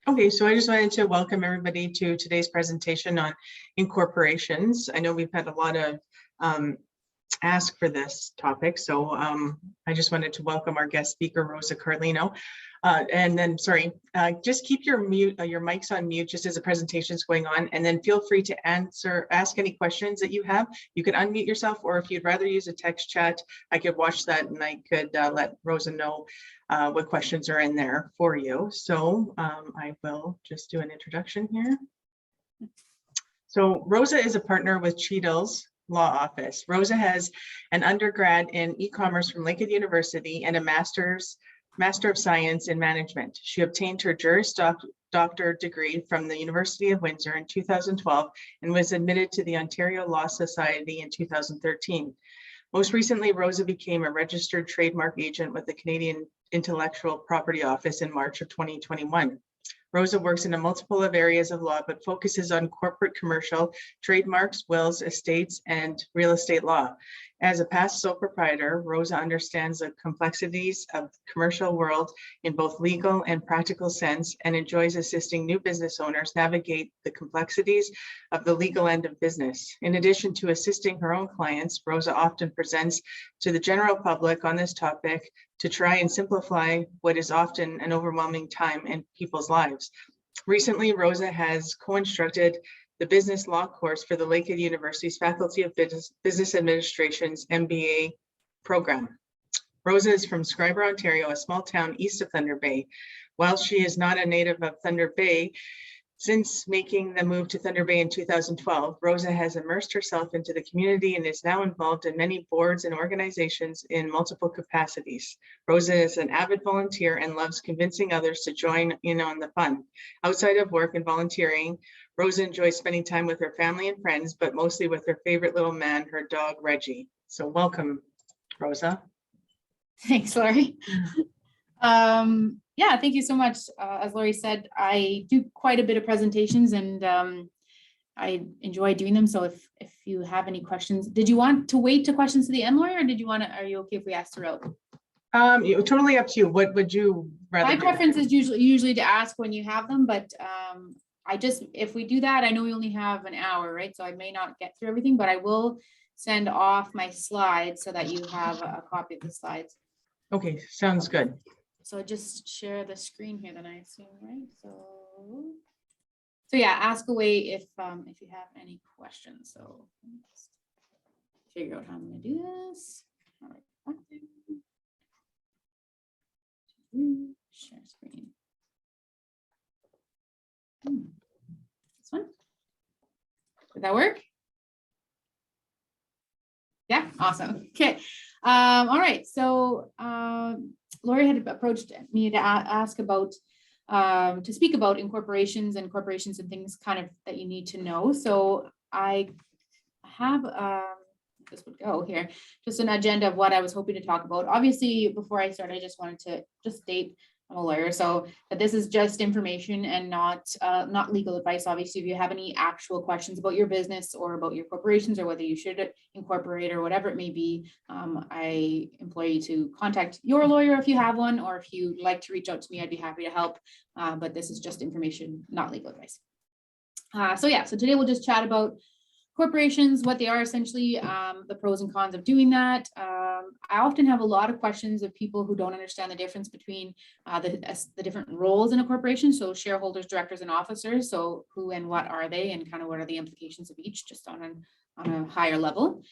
Okay, so I just wanted to welcome everybody to today's presentation on incorporations. I know we've had a lot of ask for this topic, so I just wanted to welcome our guest speaker, Rosa Carlino. And then, just keep your mics on mute just as the presentation is going on, and then feel free to ask any questions that you have. You could unmute yourself, or if you'd rather use a text chat, I could watch that and I could let Rosa know what questions are in there for you. So I will just do an introduction here. So Rosa is a partner with Cheadles Law Office. Rosa has an undergrad in e-commerce from Lincoln University and a Master of Science in Management. She obtained her Juris Doctor degree from the University of Windsor in 2012 and was admitted to the Ontario Law Society in 2013. Most recently, Rosa became a registered trademark agent with the Canadian Intellectual Property Office in March of 2021. Rosa works in a multiple of areas of law, but focuses on corporate commercial, trademarks, wills, estates, and real estate law. As a past sole proprietor, Rosa understands the complexities of the commercial world in both legal and practical sense, and enjoys assisting new business owners navigate the complexities of the legal end of business. In addition to assisting her own clients, Rosa often presents to the general public on this topic to try and simplify what is often an overwhelming time in people's lives. Recently, Rosa has co-instructed the business law course for the Lakehead University's Faculty of Business Administration's MBA program. Rosa is from Scarborough, Ontario, a small town east of Thunder Bay. While she is not a native of Thunder Bay, since making the move to Thunder Bay in 2012, Rosa has immersed herself into the community and is now involved in many boards and organizations in multiple capacities. Rosa is an avid volunteer and loves convincing others to join in on the fun. Outside of work and volunteering, Rosa enjoys spending time with her family and friends, but mostly with her favorite little man, her dog, Reggie. So welcome, Rosa. Thanks, Laurie. Yeah, thank you so much. As Laurie said, I do quite a bit of presentations and I enjoy doing them. So if you have any questions, did you want to wait to questions to the end, Laurie, or did you want to, are you okay if we ask throughout? Totally up to you. What would you rather My do? preference is usually to ask when you have them, but if we do that, I know we only have an hour, right? So I may not get through everything, but I will send off my slides so that you have a copy of the slides. Okay, sounds good. So just share the screen here, then I assume, right? So yeah, ask away if you have any questions. So let's figure out how I'm going to do this. All right. Share screen. This one. Did that work? Yeah, awesome. Okay. All right. So Laurie had approached me to ask about, to speak about incorporations and corporations and things kind of that you need to know. So I have, this would go here, just an agenda of what I was hoping to talk about. Obviously, before I start, I just wanted to state I'm a lawyer, so that this is just information and not legal advice. Obviously, if you have any actual questions about your business or about your corporations or whether you should incorporate or whatever it may be, I implore you to contact your lawyer if you have one, or if you'd like to reach out to me, I'd be happy to help. But this is just information, not legal advice. So today we'll just chat about corporations, what they are essentially, the pros and cons of doing that. I often have a lot of questions of people who don't understand the difference between the different roles in a corporation. So shareholders, directors, and officers. So who and what are they, and kind of what are the implications of each, just on a higher level.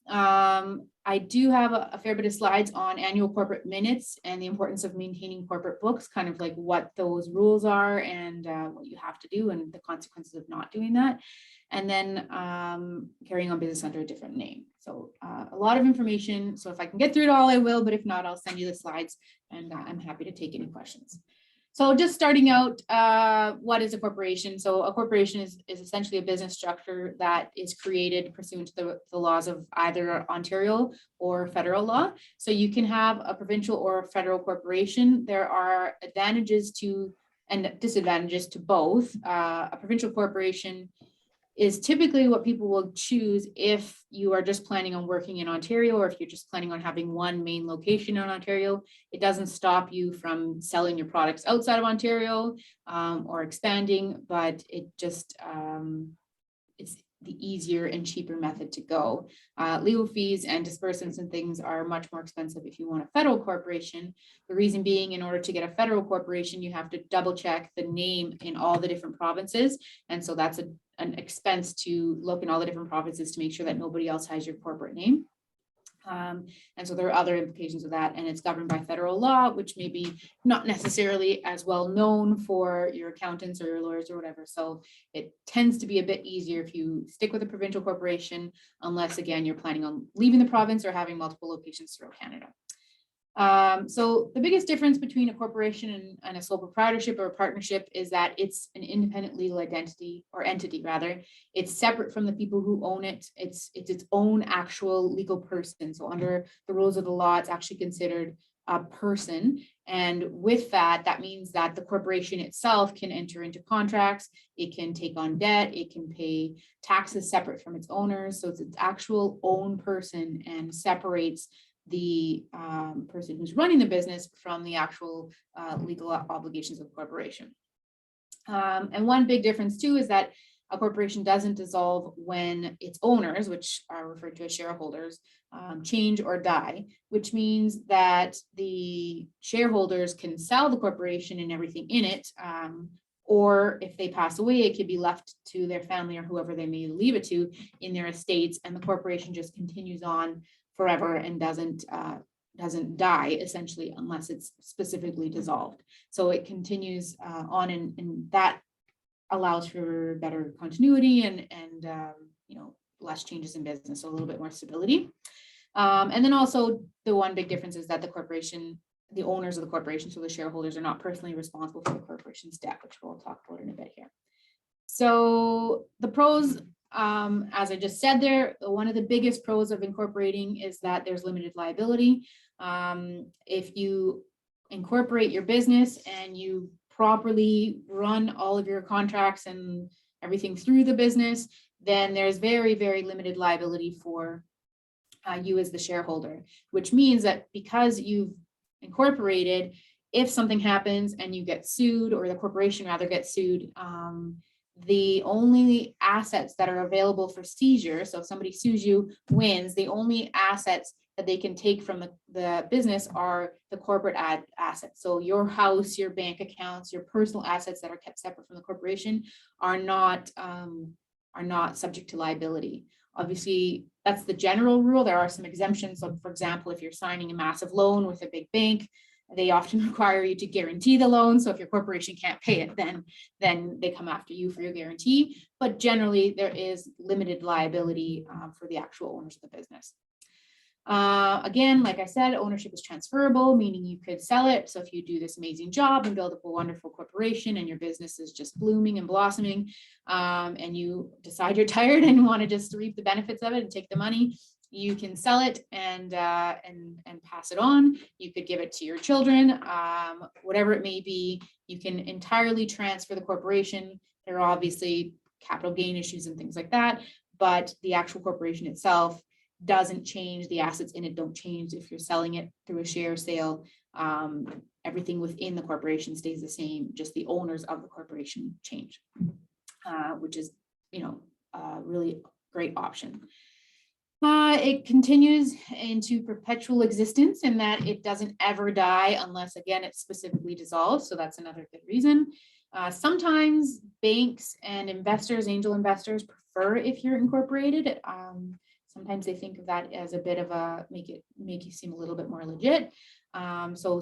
I do have a fair bit of slides on annual corporate minutes and the importance of maintaining corporate books, kind of like what those rules are and what you have to do and the consequences of not doing that. And then carrying on business under a different name. So a lot of information. So if I can get through it all, I will, but if not, I'll send you the slides, and I'm happy to take any questions. So just starting out, what is a corporation? So a corporation is essentially a business structure that is created pursuant to the laws of either Ontario or federal law. So you can have a provincial or a federal corporation. There are advantages to and disadvantages to both. A provincial corporation is typically what people will choose if you are just planning on working in Ontario, or if you're just planning on having one main location in Ontario. It doesn't stop you from selling your products outside of Ontario or expanding, but it just, it's the easier and cheaper method to go. Legal fees and disbursements and things are much more expensive if you want a federal corporation. The reason being, in order to get a federal corporation, you have to double check the name in all the different provinces. And so that's an expense to look in all the different provinces to make sure that nobody else has your corporate name. And so there are other implications of that, and it's governed by federal law, which may be not necessarily as well known for your accountants or your lawyers or whatever. So it tends to be a bit easier if you stick with a provincial corporation, unless again, you're planning on leaving the province or having multiple locations throughout Canada. So the biggest difference between a corporation and a sole proprietorship or a partnership is that it's an independent legal identity, or entity rather. It's separate from the people who own it. It's its own actual legal person. So under the rules of the law, it's actually considered a person. And with that, that means that the corporation itself can enter into contracts, it can take on debt, it can pay taxes separate from its owners. So it's its actual own person, and separates the person who's running the business from the actual legal obligations of the corporation. And one big difference too is that a corporation doesn't dissolve when its owners, which are referred to as shareholders, change or die, which means that the shareholders can sell the corporation and everything in it, or if they pass away, it could be left to their family or whoever they may leave it to in their estates, and the corporation just continues on forever and doesn't die essentially, unless it's specifically dissolved. So it continues on, and that allows for better continuity and you know, less changes in business, so a little bit more stability. And then also the one big difference is that the corporation, the owners of the corporation, so the shareholders, are not personally responsible for the corporation's debt, which we'll talk about in a bit here. So the pros, as I just said there, one of the biggest pros of incorporating is that there's limited liability. If you incorporate your business and you properly run all of your contracts and everything through the business, then there's very, very limited liability for you as the shareholder, which means that because you've incorporated, if something happens and you get sued, or the corporation rather gets sued, the only assets that are available for seizure, so if somebody sues you, wins, the only assets that they can take from the business are the corporate assets. So your house, your bank accounts, your personal assets that are kept separate from the corporation are not subject to liability. Obviously, that's the general rule. There are some exemptions. So for example, if you're signing a massive loan with a big bank, they often require you to guarantee the loan. So if your corporation can't pay it, then they come after you for your guarantee. But generally, there is limited liability for the actual owners of the business. Again, like I said, ownership is transferable, meaning you could sell it. So if you do this amazing job and build up a wonderful corporation and your business is just blooming and blossoming, and you decide you're tired and want to just reap the benefits of it and take the money, you can sell it and pass it on. You could give it to your children, whatever it may be. You can entirely transfer the corporation. There are obviously capital gain issues and things like that, but the actual corporation itself doesn't change. The assets in it don't change if you're selling it through a share sale. Everything within the corporation stays the same, just the owners of the corporation change, which is, you know, a really great option. It continues into perpetual existence in that it doesn't ever die unless, again, it's specifically dissolved. So that's another good reason. Sometimes banks and investors, angel investors, prefer if you're incorporated. Sometimes they think of that as a bit of a make you seem a little bit more legit. So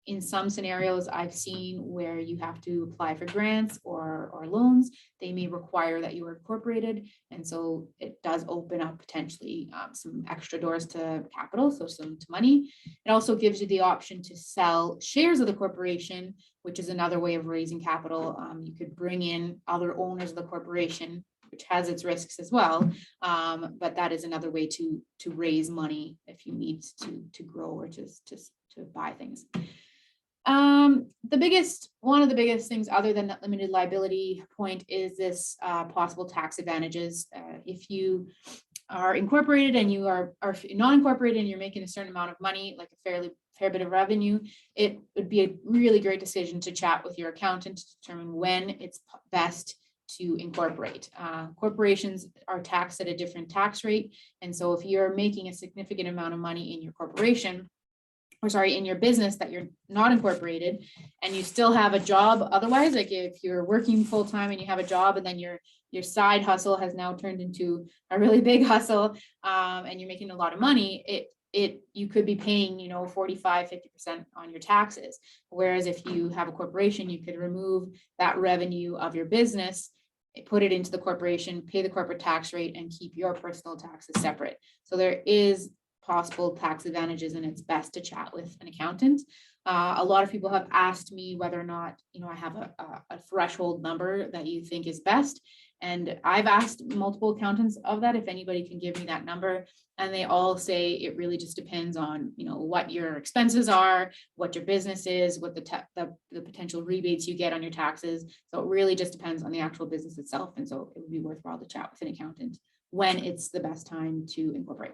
in some scenarios I've seen where you have to apply for grants or loans, they may require that you are incorporated. And so it does open up potentially some extra doors to capital, so some to money. It also gives you the option to sell shares of the corporation, which is another way of raising capital. You could bring in other owners of the corporation, which has its risks as well. But that is another way to raise money if you need to grow or to buy things. One of the biggest things other than that limited liability point is this possible tax advantages. If you are incorporated and you are non-incorporated and you're making a certain amount of money, like a fair bit of revenue, it would be a really great decision to chat with your accountant to determine when it's best to incorporate. Corporations are taxed at a different tax rate. And so if you're making a significant amount of money in your corporation, or sorry, in your business that you're not incorporated and you still have a job otherwise, like if you're working full-time and you have a job and then your side hustle has now turned into a really big hustle, and you're making a lot of money, you could be paying, 45-50% on your taxes. Whereas if you have a corporation, you could remove that revenue of your business, put it into the corporation, pay the corporate tax rate, and keep your personal taxes separate. So there is possible tax advantages, and it's best to chat with an accountant. A lot of people have asked me whether or not, I have a threshold number that you think is best. And I've asked multiple accountants of that, if anybody can give me that number. And they all say it really just depends on, what your expenses are, what your business is, what the potential rebates you get on your taxes. So it really just depends on the actual business itself. And so it would be worthwhile to chat with an accountant when it's the best time to incorporate.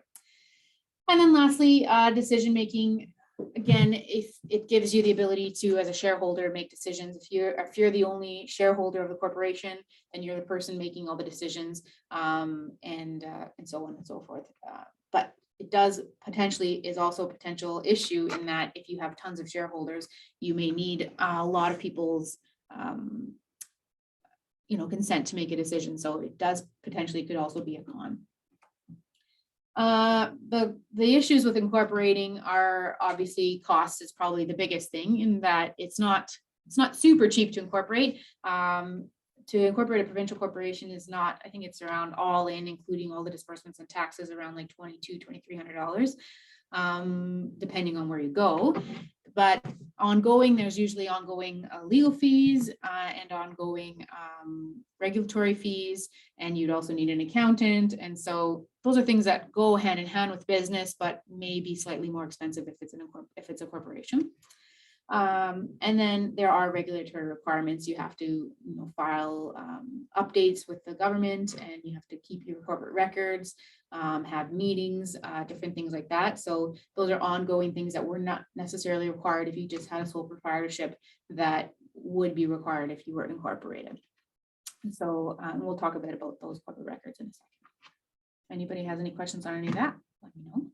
And then lastly, decision-making. Again, if it gives you the ability to, as a shareholder, make decisions. If you're the only shareholder of the corporation, then you're the person making all the decisions, and so on and so forth. But it is also a potential issue in that if you have tons of shareholders, you may need a lot of people's consent to make a decision. So it could also be a con. The issues with incorporating are obviously costs is probably the biggest thing, in that it's not super cheap to incorporate. To incorporate a provincial corporation is not, I think it's around all in, including all the disbursements and taxes, around like $2,200-$2,300, depending on where you go. But there's usually ongoing legal fees and ongoing regulatory fees, and you'd also need an accountant. And so those are things that go hand in hand with business, but may be slightly more expensive if it's a corporation. And then there are regulatory requirements. You have to file updates with the government, and you have to keep your corporate records, have meetings, different things like that. So those are ongoing things that were not necessarily required if you just had a sole proprietorship, that would be required if you were incorporated. So we'll talk a bit about those corporate records in a second. If anybody has any questions on any of that, let me know.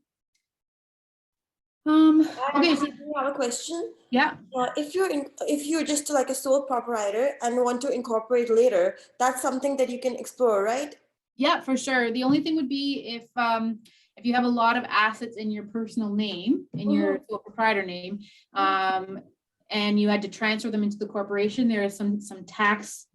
Okay, so I have a question. Yeah. If you're just like a sole proprietor and want to incorporate later, that's something that you can explore, right? Yeah, for sure. The only thing would be if you have a lot of assets in your personal name, in your sole proprietor name, and you had to transfer them into the corporation, there is some tax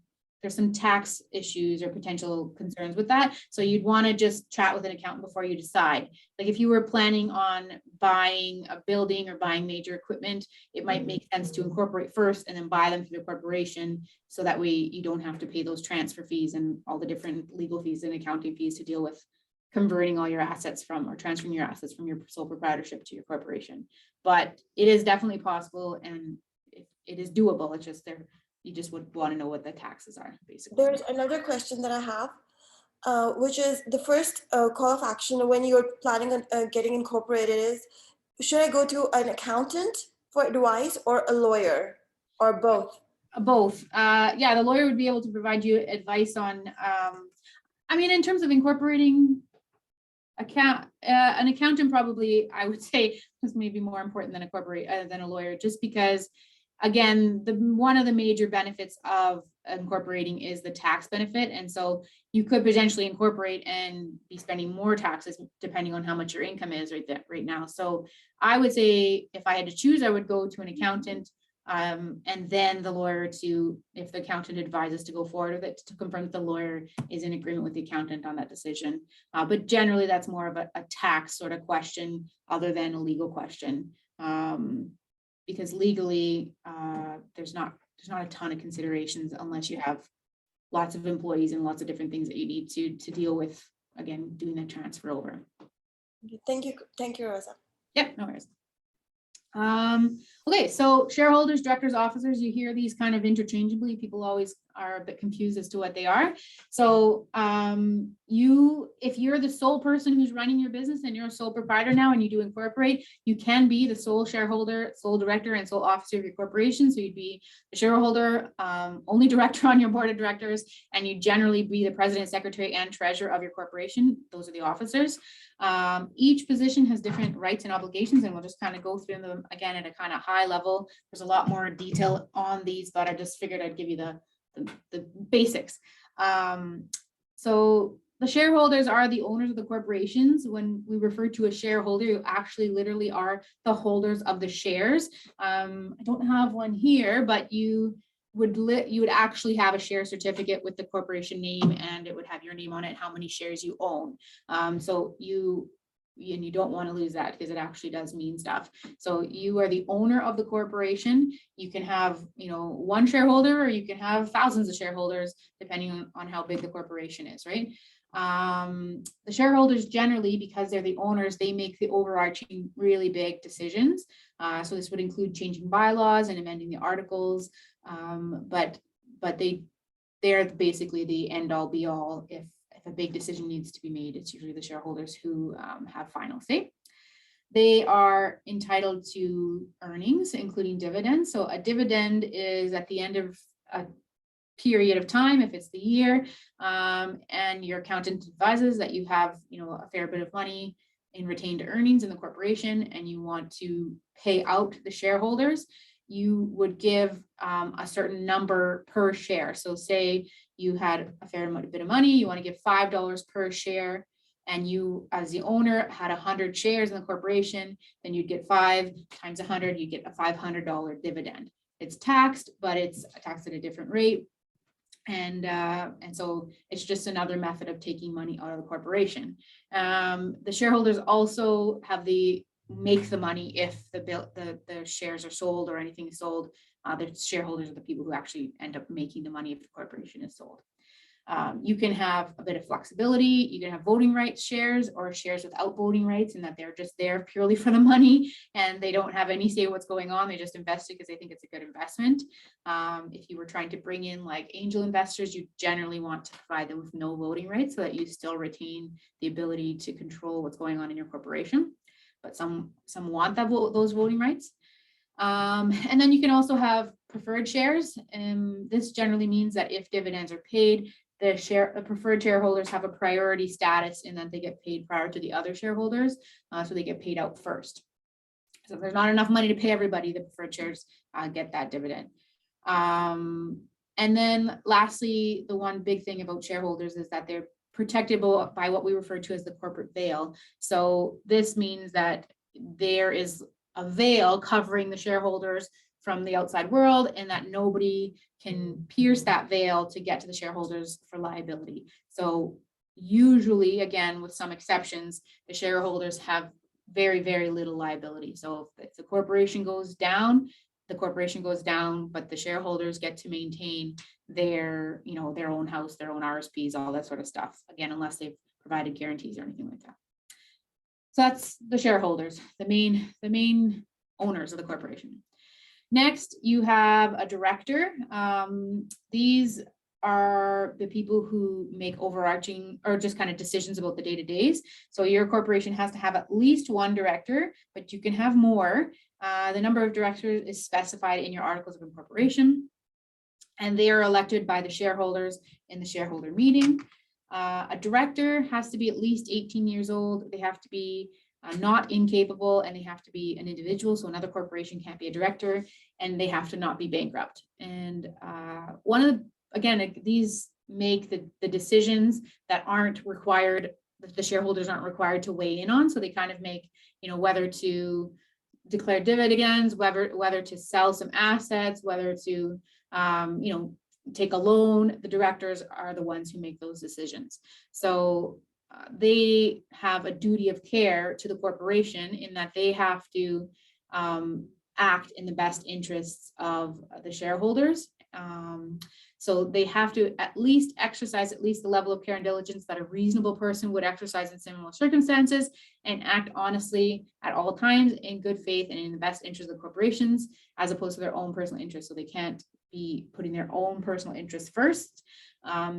issues or potential concerns with that. So you'd want to just chat with an accountant before you decide. Like if you were planning on buying a building or buying major equipment, it might make sense to incorporate first and then buy them through the corporation, so that way you don't have to pay those transfer fees and all the different legal fees and accounting fees to deal with converting all your assets or transferring your assets from your sole proprietorship to your corporation. But it is definitely possible, and it is doable. It's just you just would want to know what the taxes are, basically. There's another question that I have, which is the first call of action when you're planning on getting incorporated is, should I go to an accountant for advice or a lawyer, or both? Both. Yeah, the lawyer would be able to provide you advice on, in terms of incorporating an accountant, probably, I would say, is maybe more important than a lawyer, just because, again, one of the major benefits of incorporating is the tax benefit. And so you could potentially incorporate and be spending more taxes depending on how much your income is right now. So I would say if I had to choose, I would go to an accountant, and then the lawyer if the accountant advises to go forward with it, to confirm that the lawyer is in agreement with the accountant on that decision. But generally that's more of a tax sort of question other than a legal question. Because legally, there's not a ton of considerations unless you have lots of employees and lots of different things that you need to deal with, again, doing that transfer over. Thank you, Rosa. Yeah, no worries. Okay, so shareholders, directors, officers, you hear these kind of interchangeably. People always are a bit confused as to what they are. So if you're the sole person who's running your business and you're a sole proprietor now and you do incorporate, you can be the sole shareholder, sole director, and sole officer of your corporation. So you'd be the shareholder, only director on your board of directors, and you generally be the president, secretary, and treasurer of your corporation. Those are the officers. Each position has different rights and obligations, and we'll just kind of go through them again at a kind of high level. There's a lot more detail on these, but I just figured I'd give you the basics. So the shareholders are the owners of the corporations. When we refer to a shareholder, you actually literally are the holders of the shares. I don't have one here, but you would actually have a share certificate with the corporation name, and it would have your name on it, how many shares you own. So you don't want to lose that, because it actually does mean stuff. So you are the owner of the corporation. You can have, one shareholder, or you can have thousands of shareholders, depending on how big the corporation is, right? The shareholders generally, because they're the owners, they make the overarching really big decisions. So this would include changing bylaws and amending the articles. But they're basically the end all be all. If a big decision needs to be made, it's usually the shareholders who have final say. They are entitled to earnings, including dividends. So a dividend is at the end of a period of time, if it's the year, and your accountant advises that you have, a fair bit of money in retained earnings in the corporation, and you want to pay out the shareholders, you would give a certain number per share. So say you had a fair bit of money, you want to give $5 per share, and you, as the owner, had 100 shares in the corporation, then you'd get 5 times 100, you get a $500 dividend. It's taxed, but it's taxed at a different rate. And so it's just another method of taking money out of the corporation. The shareholders also make the money if the shares are sold or anything is sold. The shareholders are the people who actually end up making the money if the corporation is sold. You can have a bit of flexibility. You can have voting rights shares, or shares without voting rights, and that they're just there purely for the money and they don't have any say what's going on. They just invest it because they think it's a good investment. If you were trying to bring in like angel investors, you generally want to provide them with no voting rights so that you still retain the ability to control what's going on in your corporation. But some want those voting rights. And then you can also have preferred shares. This generally means that if dividends are paid, the preferred shareholders have a priority status in that they get paid prior to the other shareholders, so they get paid out first. So if there's not enough money to pay everybody, the preferred shares get that dividend. And then lastly, the one big thing about shareholders is that they're protected by what we refer to as the corporate veil. So this means that there is a veil covering the shareholders from the outside world, and that nobody can pierce that veil to get to the shareholders for liability. So usually, again, with some exceptions, the shareholders have very, very little liability. So if the corporation goes down, the corporation goes down, but the shareholders get to maintain their, their own house, their own RSPs, all that sort of stuff. Again, unless they've provided guarantees or anything like that. So that's the shareholders, the main owners of the corporation. Next, you have a director. These are the people who make overarching or just kind of decisions about the day-to-days. So your corporation has to have at least one director, but you can have more. The number of directors is specified in your articles of incorporation, and they are elected by the shareholders in the shareholder meeting. A director has to be at least 18 years old. They have to be not incapable, and they have to be an individual. So another corporation can't be a director, and they have to not be bankrupt. And these make the decisions that aren't required, that the shareholders aren't required to weigh in on. So they kind of make, whether to declare dividends, whether to sell some assets, whether to, take a loan. The directors are the ones who make those decisions. So they have a duty of care to the corporation in that they have to act in the best interests of the shareholders. So they have to at least exercise at least the level of care and diligence that a reasonable person would exercise in similar circumstances, and act honestly at all times in good faith and in the best interest of the corporations, as opposed to their own personal interests. So they can't be putting their own personal interests first.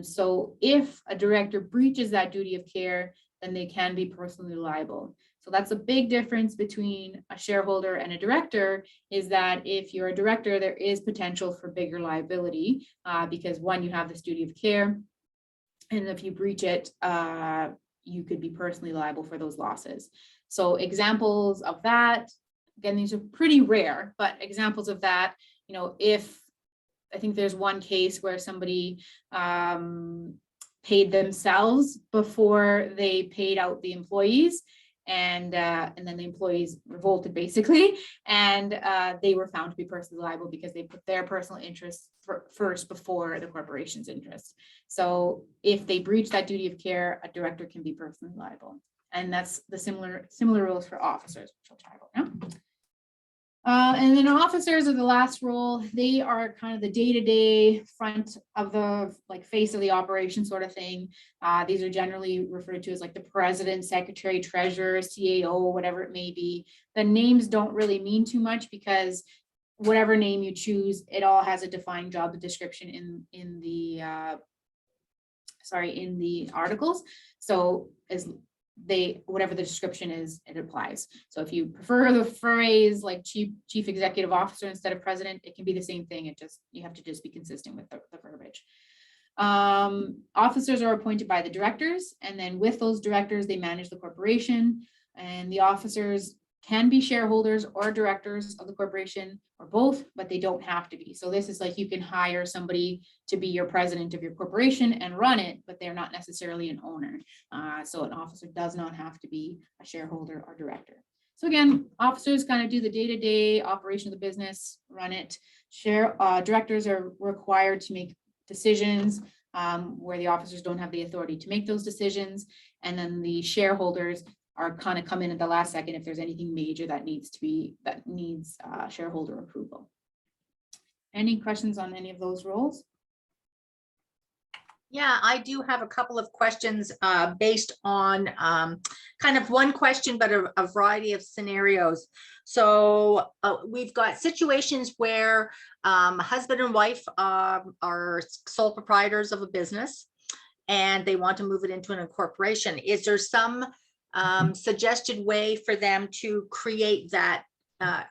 So if a director breaches that duty of care, then they can be personally liable. So that's a big difference between a shareholder and a director, is that if you're a director, there is potential for bigger liability because one, you have this duty of care, and if you breach it, you could be personally liable for those losses. So examples of that, again, these are pretty rare, but examples of that, you know, if I think there's one case where somebody paid themselves before they paid out the employees, and then the employees revolted basically, and they were found to be personally liable because they put their personal interests first before the corporation's interests. So if they breach that duty of care, a director can be personally liable, and that's the similar rules for officers, which I'll talk about now. And then officers are the last role. They are kind of the day-to-day front of the face of the operation sort of thing. These are generally referred to as like the president, secretary, treasurer, CAO, whatever it may be. The names don't really mean too much because whatever name you choose, it all has a defined job description in the articles. So as whatever the description is, it applies. So if you prefer the phrase like chief executive officer instead of president, it can be the same thing. You have to just be consistent with the verbiage. Officers are appointed by the directors, and then with those directors, they manage the corporation, and the officers can be shareholders or directors of the corporation or both, but they don't have to be. So this is like you can hire somebody to be your president of your corporation and run it, but they're not necessarily an owner. So an officer does not have to be a shareholder or director. So again, officers kind of do the day-to-day operation of the business, run it. Directors are required to make decisions where the officers don't have the authority to make those decisions. And then the shareholders are kind of come in at the last second if there's anything major that needs shareholder approval. Any questions on any of those roles? Yeah, I do have a couple of questions based on kind of one question, but a variety of scenarios. So we've got situations where husband and wife are sole proprietors of a business and they want to move it into an incorporation. Is there some suggested way for them to create that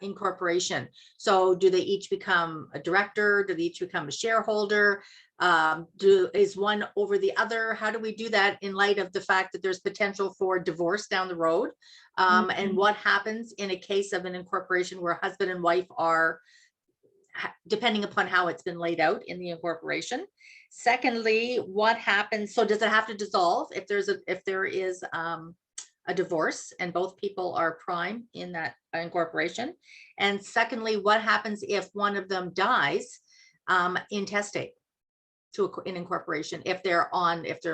incorporation? So do they each become a director? Do they each become a shareholder? Is one over the other? How do we do that in light of the fact that there's potential for divorce down the road? And what happens in a case of an incorporation where husband and wife are, depending upon how it's been laid out in the incorporation? Secondly, what happens? So does it have to dissolve if there is a divorce and both people are prime in that incorporation? And secondly, what happens if one of them dies intestate to an incorporation if they're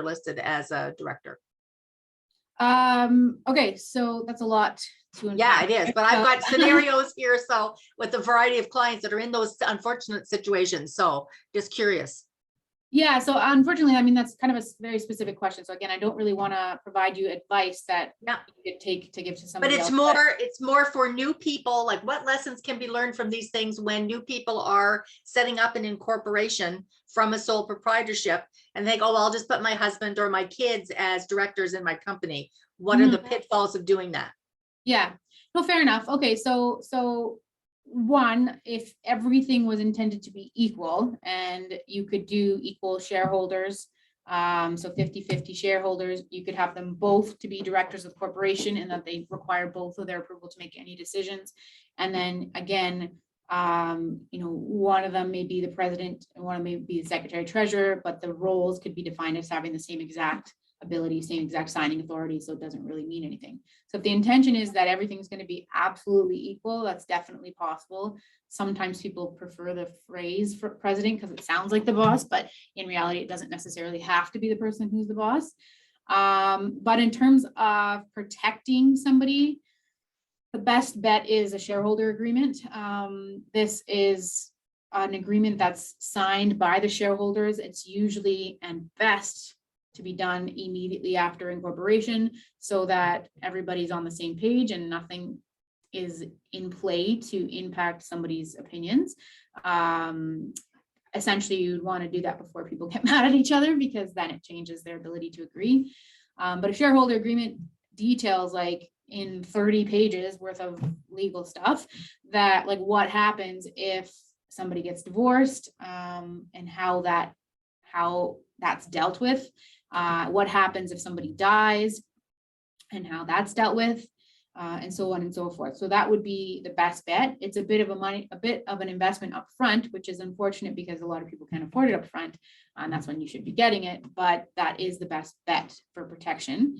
listed as a director? Okay, so that's a lot to unpack. Yeah, it is, but I've got scenarios here, so with a variety of clients that are in those unfortunate situations, so just curious. Yeah, so unfortunately, I mean, that's kind of a very specific question. So again, I don't really want to provide you advice that you could take to give to somebody else. But it's more for new people, like what lessons can be learned from these things when new people are setting up an incorporation from a sole proprietorship and they go, well, I'll just put my husband or my kids as directors in my company. What are the pitfalls of doing that? Yeah, no, fair enough. Okay, so one, if everything was intended to be equal and you could do equal shareholders, so 50-50 shareholders, you could have them both to be directors of the corporation and that they require both of their approval to make any decisions. And then again, one of them may be the president and one of them may be the secretary treasurer, but the roles could be defined as having the same exact ability, same exact signing authority, so it doesn't really mean anything. So if the intention is that everything's going to be absolutely equal, that's definitely possible. Sometimes people prefer the phrase for president because it sounds like the boss, but in reality, it doesn't necessarily have to be the person who's the boss. But in terms of protecting somebody, The best bet is a shareholder agreement. This is an agreement that's signed by the shareholders. It's usually and best to be done immediately after incorporation so that everybody's on the same page and nothing is in play to impact somebody's opinions. Essentially, you'd want to do that before people get mad at each other, because then it changes their ability to agree. But a shareholder agreement details, like in 30 pages worth of legal stuff, that like what happens if somebody gets divorced, and how that's dealt with, what happens if somebody dies and how that's dealt with, and so on and so forth. So that would be the best bet. It's a bit of an investment up front, which is unfortunate because a lot of people can't afford it up front, and that's when you should be getting it, but that is the best bet for protection.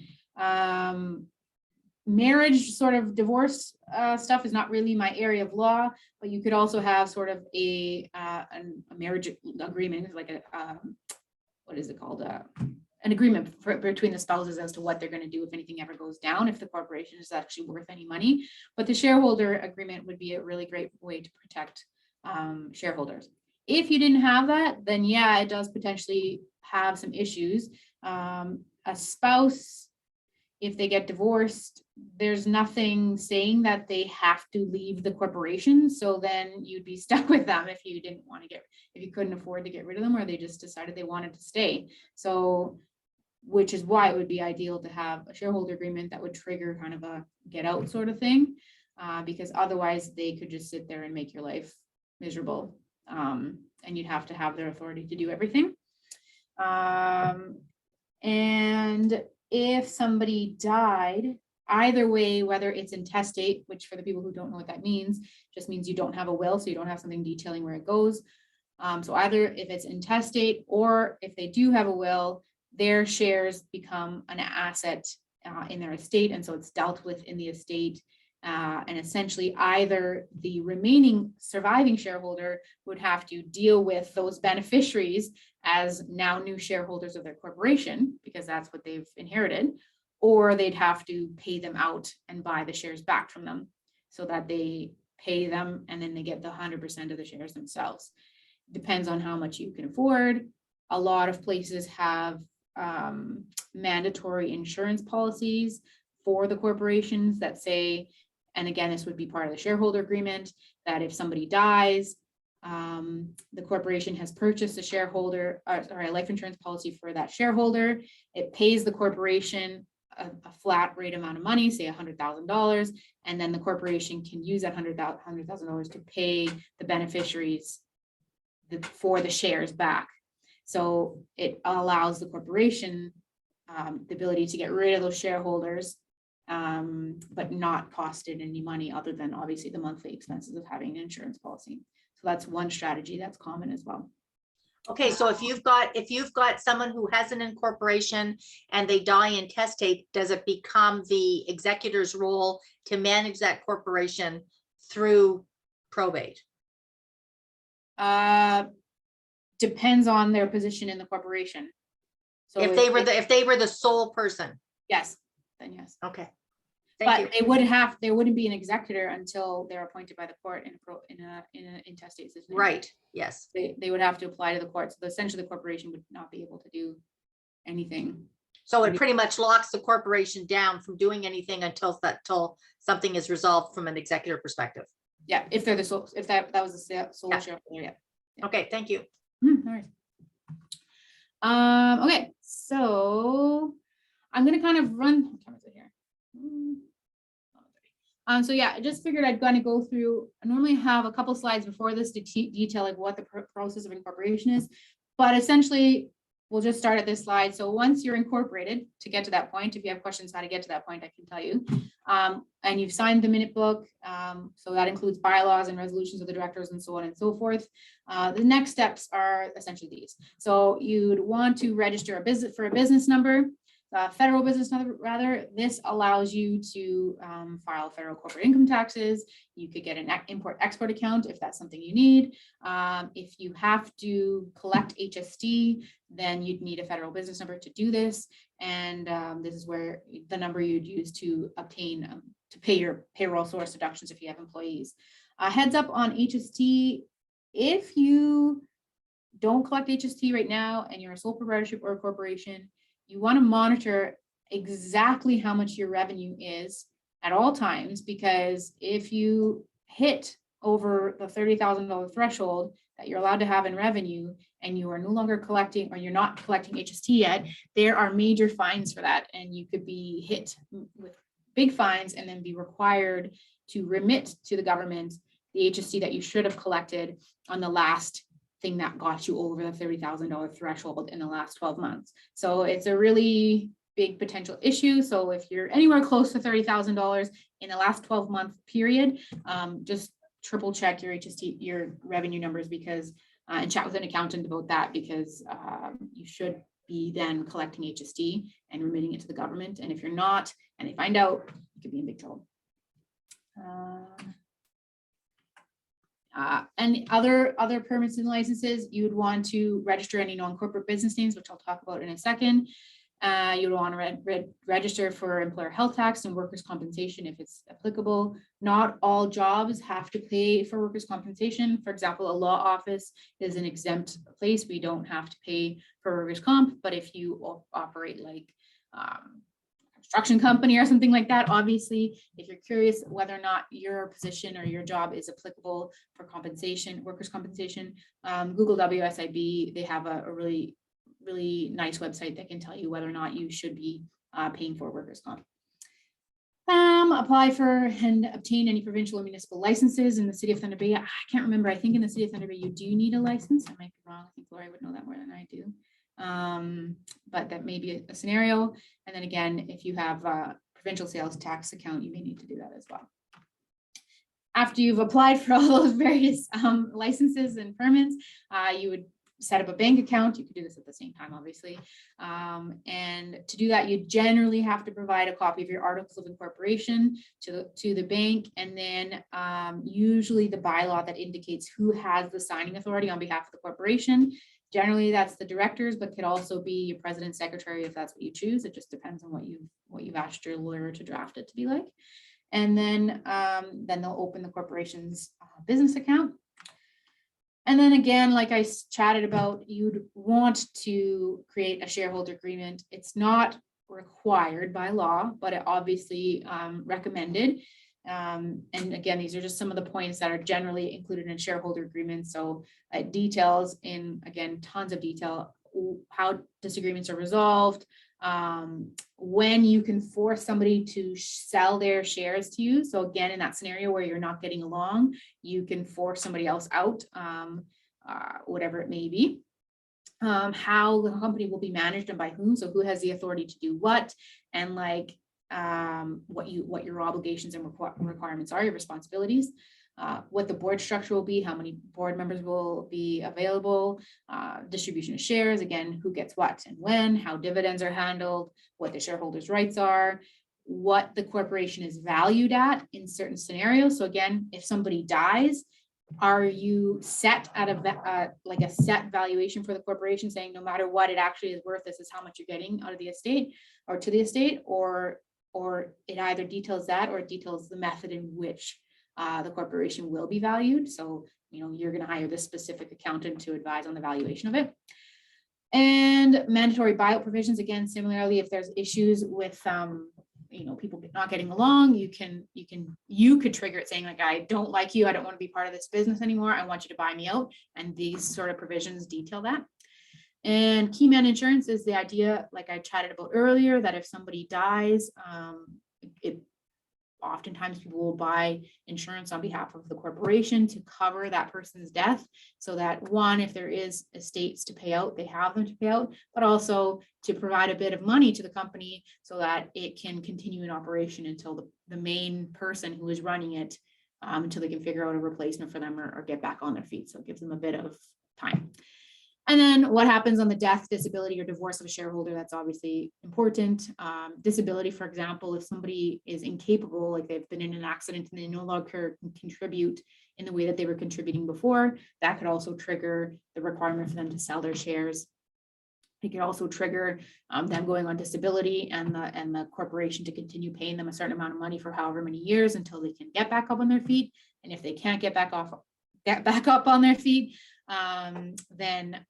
Marriage, sort of divorce stuff is not really my area of law, but you could also have sort of a marriage agreement, like a what is it called? An agreement between the spouses as to what they're going to do if anything ever goes down, if the corporation is actually worth any money. But the shareholder agreement would be a really great way to protect shareholders. If you didn't have that, then yeah, it does potentially have some issues. A spouse, if they get divorced, there's nothing saying that they have to leave the corporation. So then you'd be stuck with them if you didn't want to if you couldn't afford to get rid of them, or they just decided they wanted to stay. So, which is why it would be ideal to have a shareholder agreement that would trigger kind of a get out sort of thing, because otherwise they could just sit there and make your life miserable, and you'd have to have their authority to do everything. And if somebody died, either way, whether it's intestate, which for the people who don't know what that means, just means you don't have a will, so you don't have something detailing where it goes. So either if it's intestate or if they do have a will, their shares become an asset in their estate, and so it's dealt with in the estate. And essentially either the remaining surviving shareholder would have to deal with those beneficiaries as now new shareholders of their corporation, because that's what they've inherited, or they'd have to pay them out and buy the shares back from them, so that they pay them and then they get the 100% of the shares themselves. Depends on how much you can afford. A lot of places have mandatory insurance policies for the corporations that say, and again, this would be part of the shareholder agreement, that if somebody dies, the corporation has purchased a life insurance policy for that shareholder. It pays the corporation a flat rate amount of money, say $100,000, and then the corporation can use that $100,000 to pay the beneficiaries for the shares back. So it allows the corporation the ability to get rid of those shareholders, but not cost it any money other than obviously the monthly expenses of having an insurance policy. So that's one strategy that's common as well. Okay, so if you've got someone who has an incorporation and they die intestate, does it become the executor's role to manage that corporation through probate? Depends on their position in the corporation. So if they were the sole person. Yes, then yes. Okay. But they wouldn't be an executor until they're appointed by the court in an intestate situation. Right. Yes. They would have to apply to the court. So essentially the corporation would not be able to do anything. So it pretty much locks the corporation down from doing anything until something is resolved from an executor perspective. Yeah, if they're the sole, if that was the sole shareholder. Yeah. Okay, thank you. All right. Okay, so I'm gonna kind of run. What time is it here? So yeah, I just figured I'd kind of go through. I normally have a couple slides before this to detail like what the process of incorporation is, but essentially we'll just start at this slide. So once you're incorporated, to get to that point, if you have questions how to get to that point, I can tell you. And you've signed the minute book, so that includes bylaws and resolutions of the directors and so on and so forth. The next steps are essentially these. So you'd want to register a business number. Federal business number, rather. This allows you to file federal corporate income taxes. You could get an import-export account if that's something you need. If you have to collect HST, then you'd need a federal business number to do this. And this is where the number you'd use to obtain to pay your payroll source deductions if you have employees. Heads up on HST, if you don't collect HST right now and you're a sole proprietorship or a corporation, you want to monitor exactly how much your revenue is at all times, because if you hit over the $30,000 threshold that you're allowed to have in revenue and you are no longer collecting, or you're not collecting HST yet, there are major fines for that, and you could be hit with big fines and then be required to remit to the government the HST that you should have collected on the last thing that got you over the $30,000 threshold in the last 12 months. So it's a really big potential issue. So if you're anywhere close to $30,000 in the last 12-month period, just triple check your HST, your revenue numbers, because and chat with an accountant about that, because you should be then collecting HST and remitting it to the government. And if you're not, and they find out, you could be in big trouble. And other permits and licenses, you would want to register any non-corporate business names, which I'll talk about in a second. You would want to register for employer health tax and workers' compensation if it's applicable. Not all jobs have to pay for workers' compensation. For example, a law office is an exempt place. We don't have to pay for workers' comp, but if you operate like construction company or something like that, obviously, if you're curious whether or not your position or your job is applicable for compensation, workers' compensation, Google WSIB, they have a really nice website that can tell you whether or not you should be paying for workers' comp. Apply for and obtain any provincial or municipal licenses in the city of Thunder Bay. I can't remember. I think in the city of Thunder Bay, you do need a license. I might be wrong. I think Lori would know that more than I do. But that may be a scenario. And then again, if you have a provincial sales tax account, you may need to do that as well. After you've applied for all those various licenses and permits, you would set up a bank account. You could do this at the same time, obviously. And to do that, you generally have to provide a copy of your articles of incorporation to the bank. And then usually the bylaw that indicates who has the signing authority on behalf of the corporation. Generally, that's the directors, but could also be your president, secretary, if that's what you choose. It just depends on what you've asked your lawyer to draft it to be like. And then they'll open the corporation's business account. And then again, like I chatted about, you'd want to create a shareholder agreement. It's not required by law, but it obviously recommended. And again, these are just some of the points that are generally included in shareholder agreements. So it details in, again, tons of detail, how disagreements are resolved, when you can force somebody to sell their shares to you. So again, in that scenario where you're not getting along, you can force somebody else out, whatever it may be. How the company will be managed and by whom. So who has the authority to do what, and like what your obligations and requirements are, your responsibilities. What the board structure will be, how many board members will be available, distribution of shares, again, who gets what and when, how dividends are handled, what the shareholders' rights are, what the corporation is valued at in certain scenarios. So again, if somebody dies, are you set at like a set valuation for the corporation, saying no matter what it actually is worth, this is how much you're getting out of the estate or to the estate, or it either details that or it details the method in which the corporation will be valued. So, you're going to hire this specific accountant to advise on the valuation of it. And mandatory buyout provisions, again, similarly, if there's issues with, people not getting along, you could trigger it saying like, I don't like you. I don't want to be part of this business anymore. I want you to buy me out. And these sort of provisions detail that. And key man insurance is the idea, like I chatted about earlier, that if somebody dies, oftentimes people will buy insurance on behalf of the corporation to cover that person's death, so that one, if there is estates to pay out, they have them to pay out, but also to provide a bit of money to the company so that it can continue in operation until the main person who is running it, until they can figure out a replacement for them or get back on their feet. So it gives them a bit of time. And then what happens on the death, disability, or divorce of a shareholder, that's obviously important. Disability, for example, if somebody is incapable, like they've been in an accident and they no longer can contribute in the way that they were contributing before, that could also trigger the requirement for them to sell their shares. It could also trigger them going on disability and the corporation to continue paying them a certain amount of money for however many years until they can get back up on their feet. And if they can't get back up on their feet, then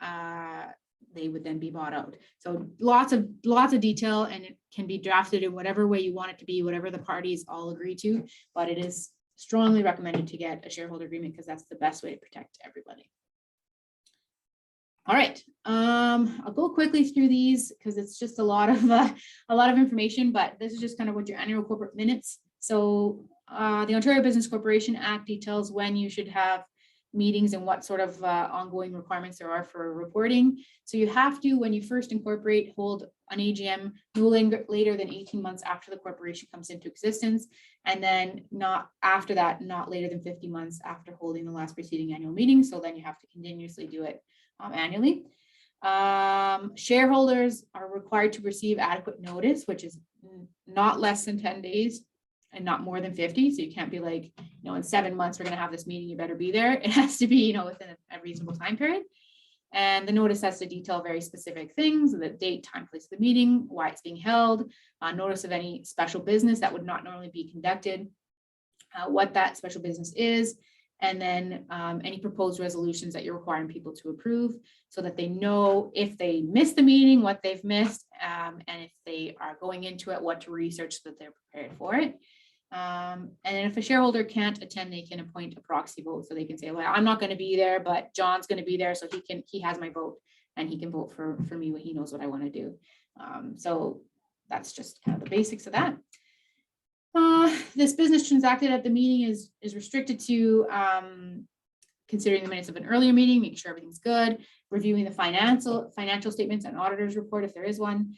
they would then be bought out. So lots of detail, and it can be drafted in whatever way you want it to be, whatever the parties all agree to. But it is strongly recommended to get a shareholder agreement because that's the best way to protect everybody. All right, I'll go quickly through these because it's just a lot of information, but this is just kind of what your annual corporate minutes. So the Ontario Business Corporation Act details when you should have meetings and what sort of ongoing requirements there are for reporting. So you have to, when you first incorporate, hold an AGM no later than 18 months after the corporation comes into existence, and then not after that, not later than 50 months after holding the last preceding annual meeting. So then you have to continuously do it annually. Shareholders are required to receive adequate notice, which is not less than 10 days and not more than 50. So you can't be like, in 7 months, we're going to have this meeting, you better be there. It has to be, within a reasonable time period. And the notice has to detail very specific things: the date, time, place of the meeting, why it's being held, notice of any special business that would not normally be conducted, what that special business is, and then any proposed resolutions that you're requiring people to approve, so that they know if they miss the meeting, what they've missed, and if they are going into it, what to research so that they're prepared for it. And then if a shareholder can't attend, they can appoint a proxy vote. So they can say, well, I'm not going to be there, but John's going to be there, so he has my vote and he can vote for me when he knows what I want to do. So that's just kind of the basics of that. This business transacted at the meeting is restricted to considering the minutes of an earlier meeting, make sure everything's good, reviewing the financial statements and auditor's report if there is one,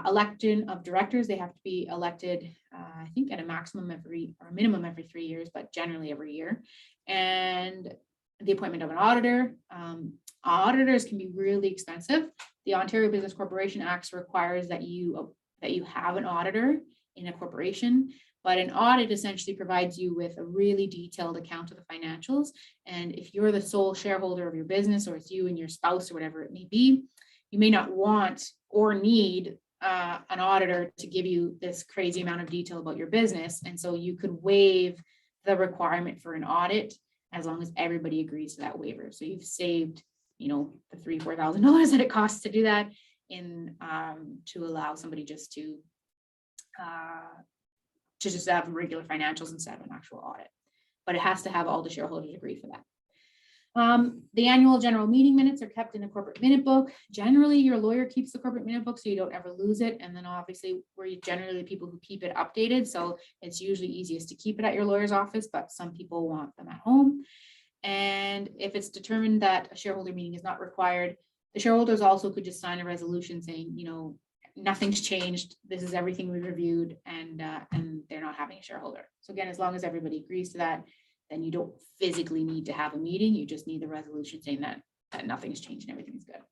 election of directors. They have to be elected, I think at a minimum every 3 years, but generally every year. And the appointment of an auditor. Auditors can be really expensive. The Ontario Business Corporation Act requires that you have an auditor in a corporation. But an audit essentially provides you with a really detailed account of the financials. And if you're the sole shareholder of your business, or it's you and your spouse or whatever it may be, you may not want or need an auditor to give you this crazy amount of detail about your business. And so you could waive the requirement for an audit as long as everybody agrees to that waiver. So you've saved, the $3,000 or $4,000 that it costs to do that to allow somebody just to just have regular financials instead of an actual audit. But it has to have all the shareholders agree for that. The annual general meeting minutes are kept in a corporate minute book. Generally, your lawyer keeps the corporate minute book so you don't ever lose it. And then obviously we're generally the people who keep it updated. So it's usually easiest to keep it at your lawyer's office, but some people want them at home. And if it's determined that a shareholder meeting is not required, the shareholders also could just sign a resolution saying, nothing's changed. This is everything we reviewed, and they're not having a shareholder. So again, as long as everybody agrees to that, then you don't physically need to have a meeting. You just need the resolution saying that nothing's changed and everything's good.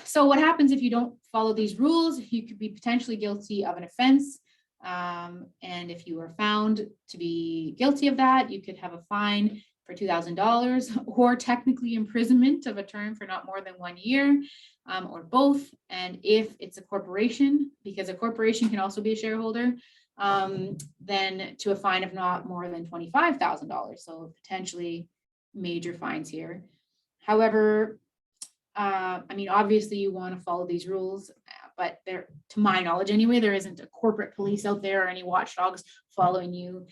So what happens if you don't follow these rules? You could be potentially guilty of an offense. And if you are found to be guilty of that, you could have a fine for $2,000 or technically imprisonment of a term for not more than 1 year, or both. And if it's a corporation, because a corporation can also be a shareholder, then to a fine of not more than $25,000. So potentially major fines here. However, obviously you want to follow these rules, but there, to my knowledge anyway, there isn't a corporate police out there or any watchdogs following you.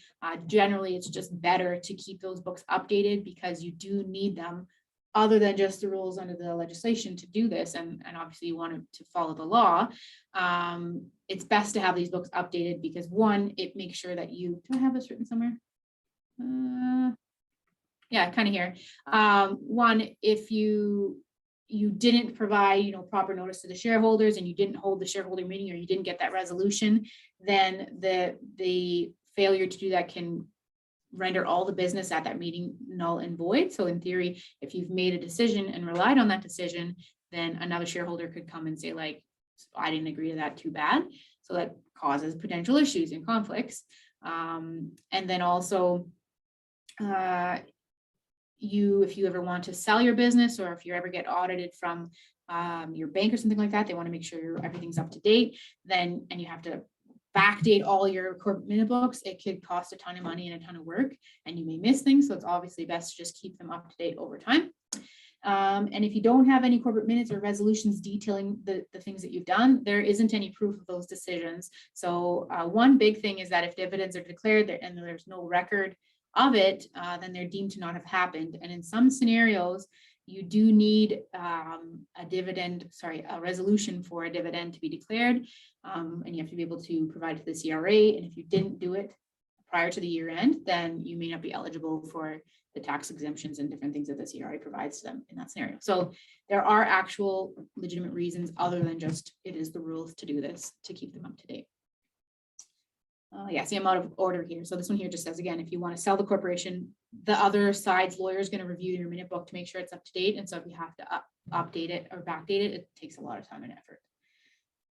Generally, it's just better to keep those books updated because you do need them, other than just the rules under the legislation to do this. And obviously you want to follow the law. It's best to have these books updated because one, it makes sure that do I have this written somewhere? Yeah, kind of here. One, if you didn't provide, proper notice to the shareholders and you didn't hold the shareholder meeting or you didn't get that resolution, then the failure to do that can render all the business at that meeting null and void. So in theory, if you've made a decision and relied on that decision, then another shareholder could come and say, like, I didn't agree to that, too bad. So that causes potential issues and conflicts. And then also, if you ever want to sell your business, or if you ever get audited from your bank or something like that, they want to make sure everything's up to date, and you have to backdate all your corporate minute books, it could cost a ton of money and a ton of work, and you may miss things. So it's obviously best to just keep them up to date over time. And if you don't have any corporate minutes or resolutions detailing the things that you've done, there isn't any proof of those decisions. So one big thing is that if dividends are declared and there's no record of it, then they're deemed to not have happened. And in some scenarios, you do need a resolution for a dividend to be declared. And you have to be able to provide to the CRA. And if you didn't do it prior to the year end, then you may not be eligible for the tax exemptions and different things that the CRA provides to them in that scenario. So there are actual legitimate reasons other than just it is the rules to do this to keep them up to date. Yeah, see, I'm out of order here. So this one here just says, again, if you want to sell the corporation, the other side's lawyer is going to review your minute book to make sure it's up to date. And so if you have to update it or backdate it, it takes a lot of time and effort.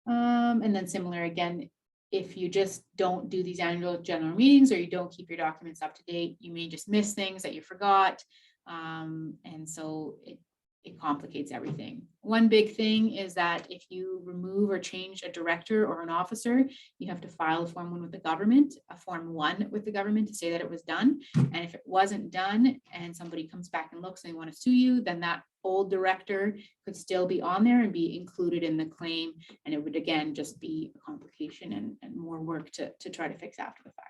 And then similar again, if you just don't do these annual general meetings or you don't keep your documents up to date, you may just miss things that you forgot. And so it complicates everything. One big thing is that if you remove or change a director or an officer, you have to file a Form 1 with the government, to say that it was done. And if it wasn't done and somebody comes back and looks and they want to sue you, then that old director could still be on there and be included in the claim. And it would, again, just be a complication and more work to try to fix after the fact.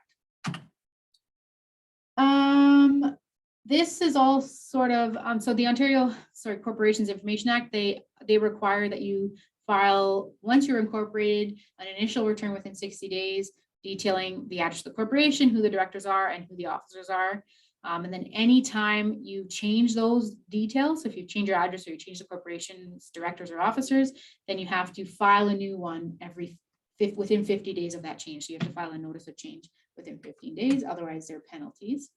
This is all sort of, so the Ontario Corporations Information Act, they require that you file, once you're incorporated, an initial return within 60 days, detailing the address of the corporation, who the directors are and who the officers are. And then anytime you change those details, so if you change your address or you change the corporation's directors or officers, then you have to file a new one within 50 days of that change. So you have to file a notice of change within 15 days, otherwise there are penalties.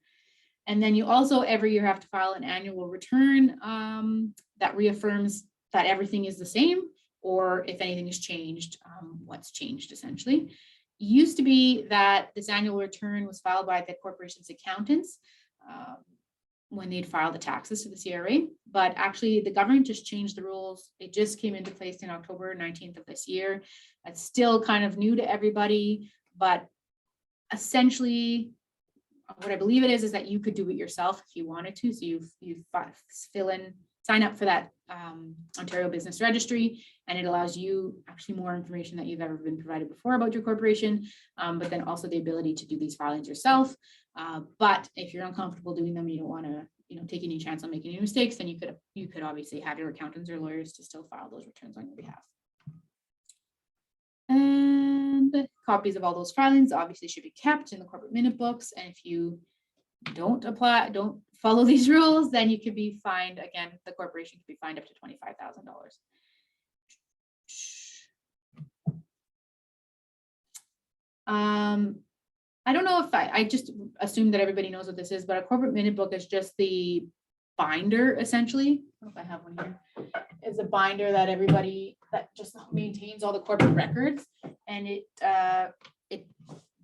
And then you also every year have to file an annual return that reaffirms that everything is the same, or if anything has changed, what's changed essentially. It used to be that this annual return was filed by the corporation's accountants when they'd file the taxes to the CRA, but actually the government just changed the rules. It just came into place in October 19th of this year. It's still kind of new to everybody, but essentially what I believe it is that you could do it yourself if you wanted to. So you sign up for that Ontario Business Registry, and it allows you actually more information that you've ever been provided before about your corporation, but then also the ability to do these filings yourself. But if you're uncomfortable doing them, you don't want to, take any chance on making any mistakes, then you could obviously have your accountants or lawyers to still file those returns on your behalf. And copies of all those filings obviously should be kept in the corporate minute books. And if you don't follow these rules, then you could be fined. Again, the corporation could be fined up to $25,000. I don't know if I just assume that everybody knows what this is, but a corporate minute book is just the binder, essentially. I don't know if I have one here. It's a binder that just maintains all the corporate records, and it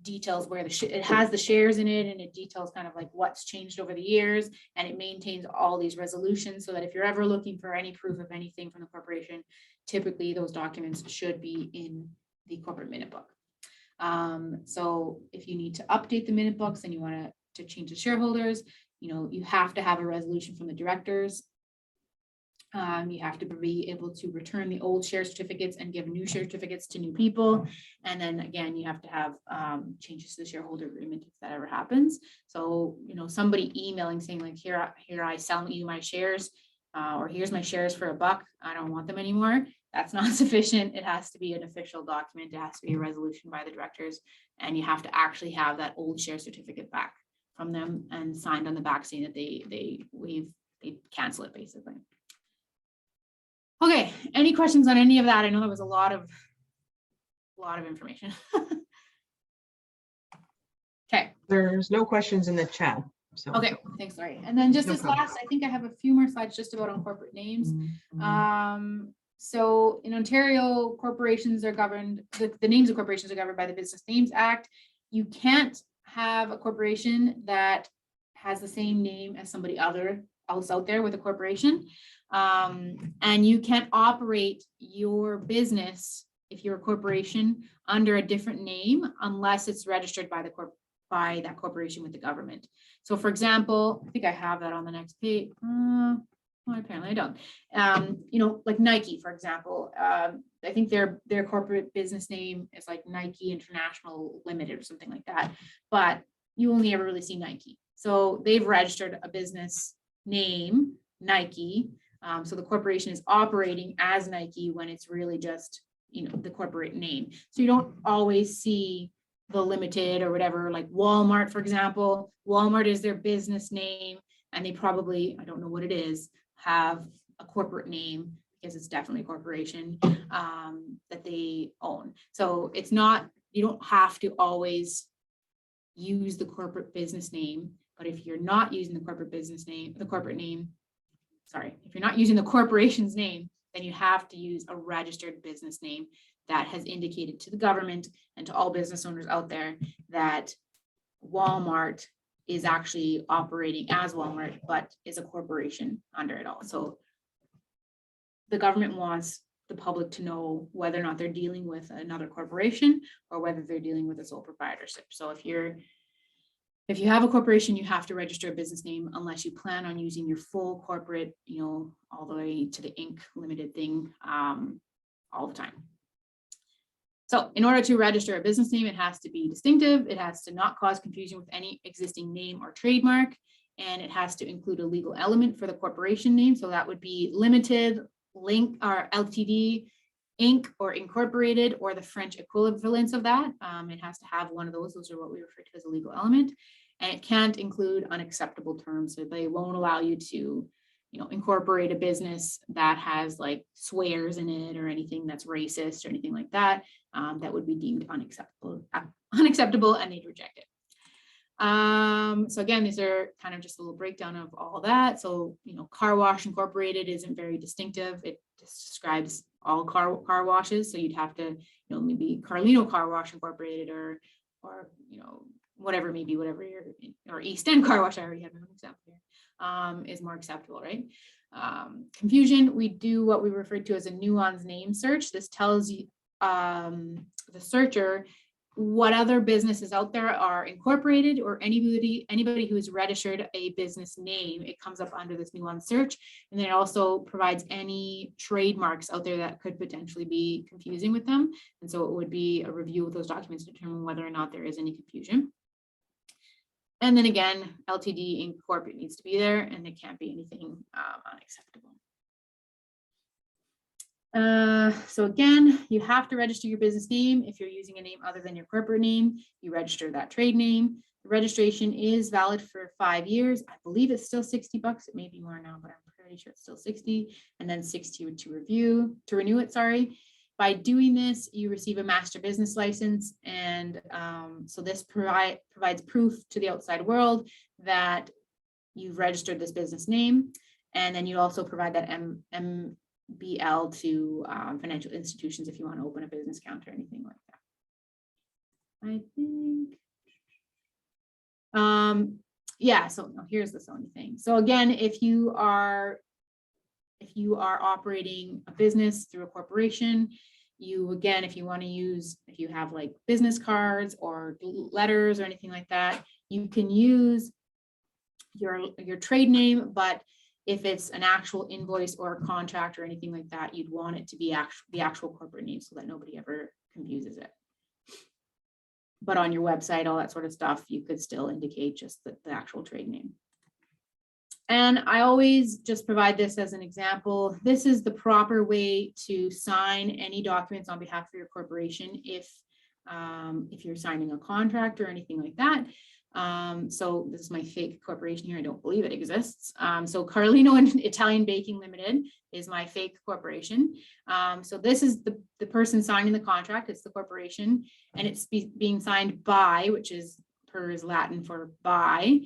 details where it has the shares in it, and it details kind of like what's changed over the years, and it maintains all these resolutions so that if you're ever looking for any proof of anything from the corporation, typically those documents should be in the corporate minute book. So if you need to update the minute books and you want to change the shareholders, you have to have a resolution from the directors. You have to be able to return the old share certificates and give new share certificates to new people. And then again, you have to have changes to the shareholder agreement if that ever happens. So, somebody emailing saying like, here I sell you my shares, or here's my shares for $1, I don't want them anymore. That's not sufficient. It has to be an official document. It has to be a resolution by the directors, and you have to actually have that old share certificate back from them and signed on the back saying that they cancel it basically. Okay, any questions on any of that? I know there was a lot of information. Okay. There's no questions in the chat. So. Okay, thanks, Lori. And then just this last, I think I have a few more slides just about on corporate names. So in Ontario, corporations are governed, the names of corporations are governed by the Business Names Act. You can't have a corporation that has the same name as somebody other else out there with a corporation. And you can operate your business, if you're a corporation, under a different name unless it's registered by that corporation with the government. So for example, I think I have that on the next page. Well, apparently I don't. You know, like Nike, for example, I think their corporate business name is like Nike International Limited or something like that, but you only ever really see Nike. So they've registered a business name, Nike. So the corporation is operating as Nike when it's really just, you know, the corporate name. So you don't always see the limited or whatever, like Walmart, for example. Walmart is their business name, and they probably, I don't know what it is, have a corporate name, because it's definitely a corporation that they own. So it's not, you don't have to always use the corporate business name, but if you're not using the corporate business name, if you're not using the corporation's name, then you have to use a registered business name that has indicated to the government and to all business owners out there that Walmart is actually operating as Walmart, but is a corporation under it all. So the government wants the public to know whether or not they're dealing with another corporation or whether they're dealing with a sole proprietorship. So if you have a corporation, you have to register a business name unless you plan on using your full corporate, you know, all the way to the Inc. Limited thing all the time. So in order to register a business name, it has to be distinctive. It has to not cause confusion with any existing name or trademark, and it has to include a legal element for the corporation name. So that would be limited, link, or LTD, Inc. or incorporated, or the French equivalence of that. It has to have one of those. Those are what we refer to as a legal element. And it can't include unacceptable terms. So they won't allow you to, you know, incorporate a business that has like swears in it or anything that's racist or anything like that. That would be deemed unacceptable, and they'd reject it. So again, these are kind of just a little breakdown of all that. So, you know, Car Wash Incorporated isn't very distinctive. It just describes all car washes. So you'd have to, you know, maybe Carlino Car Wash Incorporated or, you know, whatever, maybe whatever your, or East End Car Wash, I already have an example here, is more acceptable, right? Confusion, we do what we refer to as a nuance name search. This tells you, the searcher, what other businesses out there are incorporated, or anybody who has registered a business name. It comes up under this nuance search, and then it also provides any trademarks out there that could potentially be confusing with them. And so it would be a review of those documents to determine whether or not there is any confusion. And then again, LTD Incorporated needs to be there, and it can't be anything unacceptable. So again, you have to register your business name. If you're using a name other than your corporate name, you register that trade name. The registration is valid for 5 years. I believe it's still $60. It may be more now, but I'm pretty sure it's still 60, and then 60 to renew it, sorry. By doing this, you receive a master business license. And so this provides proof to the outside world that you've registered this business name. And then you also provide that MBL to financial institutions if you want to open a business account or anything like that. I think, yeah, so no, here's the only thing. So again, if you are operating a business through a corporation, again, if you want to use, if you have like business cards or letters or anything like that, you can use your trade name, but if it's an actual invoice or a contract or anything like that, you'd want it to be the actual corporate name so that nobody ever confuses it. But on your website, all that sort of stuff, you could still indicate just the actual trade name. And I always just provide this as an example. This is the proper way to sign any documents on behalf of your corporation if you're signing a contract or anything like that. So this is my fake corporation here. I don't believe it exists. So Carlino and Italian Baking Limited is my fake corporation. So this is the person signing the contract. It's the corporation, and it's being signed by, which is per is Latin for by,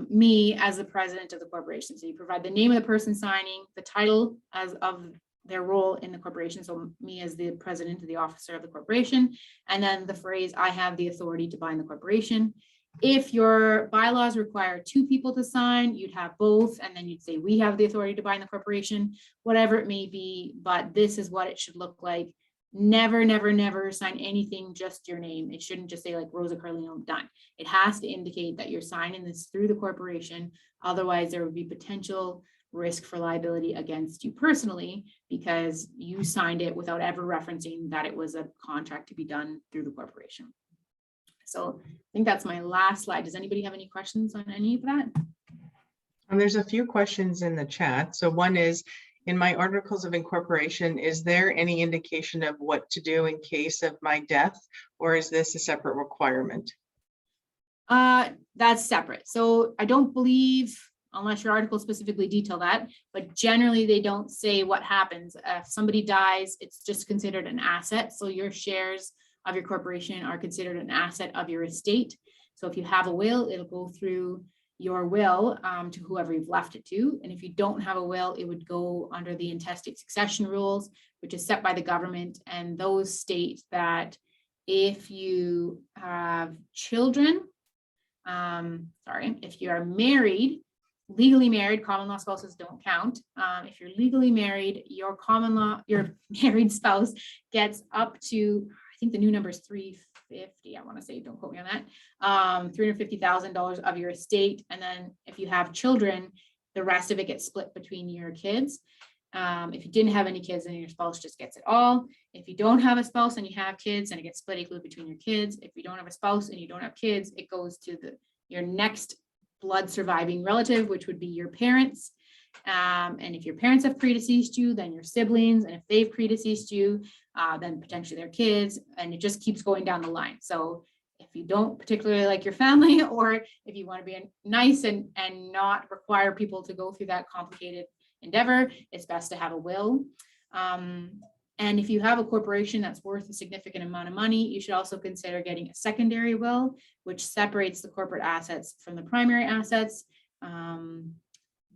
me as the president of the corporation. So you provide the name of the person signing, the title as of their role in the corporation. So me as the president of the officer of the corporation, and then the phrase, I have the authority to bind the corporation. If your bylaws require 2 people to sign, you'd have both, and then you'd say, we have the authority to bind the corporation, whatever it may be, but this is what it should look like. Never, never, never sign anything, just your name. It shouldn't just say like Rosa Carlino, done. It has to indicate that you're signing this through the corporation. Otherwise, there would be potential risk for liability against you personally because you signed it without ever referencing that it was a contract to be done through the corporation. So I think that's my last slide. Does anybody have any questions on any of that? There's a few questions in the chat. So one is, in my articles of incorporation, is there any indication of what to do in case of my death, or is this a separate requirement? That's separate. So I don't believe, unless your article specifically detail that, but generally they don't say what happens. If somebody dies, it's just considered an asset. So your shares of your corporation are considered an asset of your estate. So if you have a will, it'll go through your will to whoever you've left it to. And if you don't have a will, it would go under the intestate succession rules, which is set by the government. And those state that if you have children, if you are married, legally married, common law spouses don't count. If you're legally married, your married spouse gets up to, I think the new number is $350. I want to say, don't quote me on that. $350,000 of your estate. And then if you have children, the rest of it gets split between your kids. If you didn't have any kids, then your spouse just gets it all. If you don't have a spouse and you have kids, then it gets split equally between your kids. If you don't have a spouse and you don't have kids, it goes to your next blood surviving relative, which would be your parents. And if your parents have predeceased you, then your siblings, and if they've predeceased you, then potentially their kids, and it just keeps going down the line. So if you don't particularly like your family, or if you want to be nice and not require people to go through that complicated endeavor, it's best to have a will. And if you have a corporation that's worth a significant amount of money, you should also consider getting a secondary will, which separates the corporate assets from the primary assets,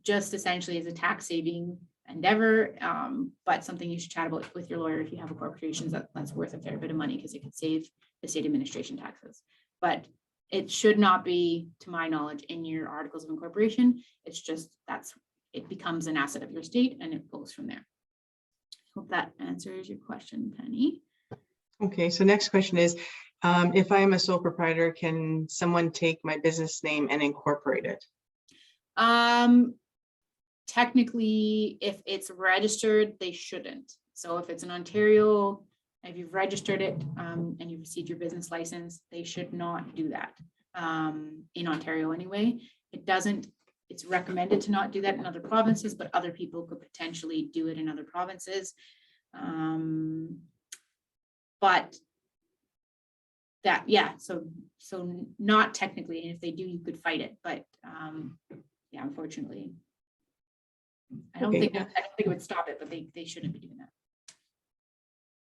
just essentially as a tax saving endeavor, but something you should chat about with your lawyer if you have a corporation that's worth a fair bit of money, because it could save the state administration taxes. But it should not be, to my knowledge, in your articles of incorporation. It's just it becomes an asset of your state and it goes from there. Hope that answers your question, Penny. Okay, so next question is, if I am a sole proprietor, can someone take my business name and incorporate it? Technically, if it's registered, they shouldn't. So if it's in Ontario, if you've registered it and you've received your business license, they should not do that in Ontario anyway. It's recommended to not do that in other provinces, but other people could potentially do it in other provinces. But that, yeah, so not technically, and if they do, you could fight it, but yeah, unfortunately, I don't think it would stop it, but they shouldn't be doing that.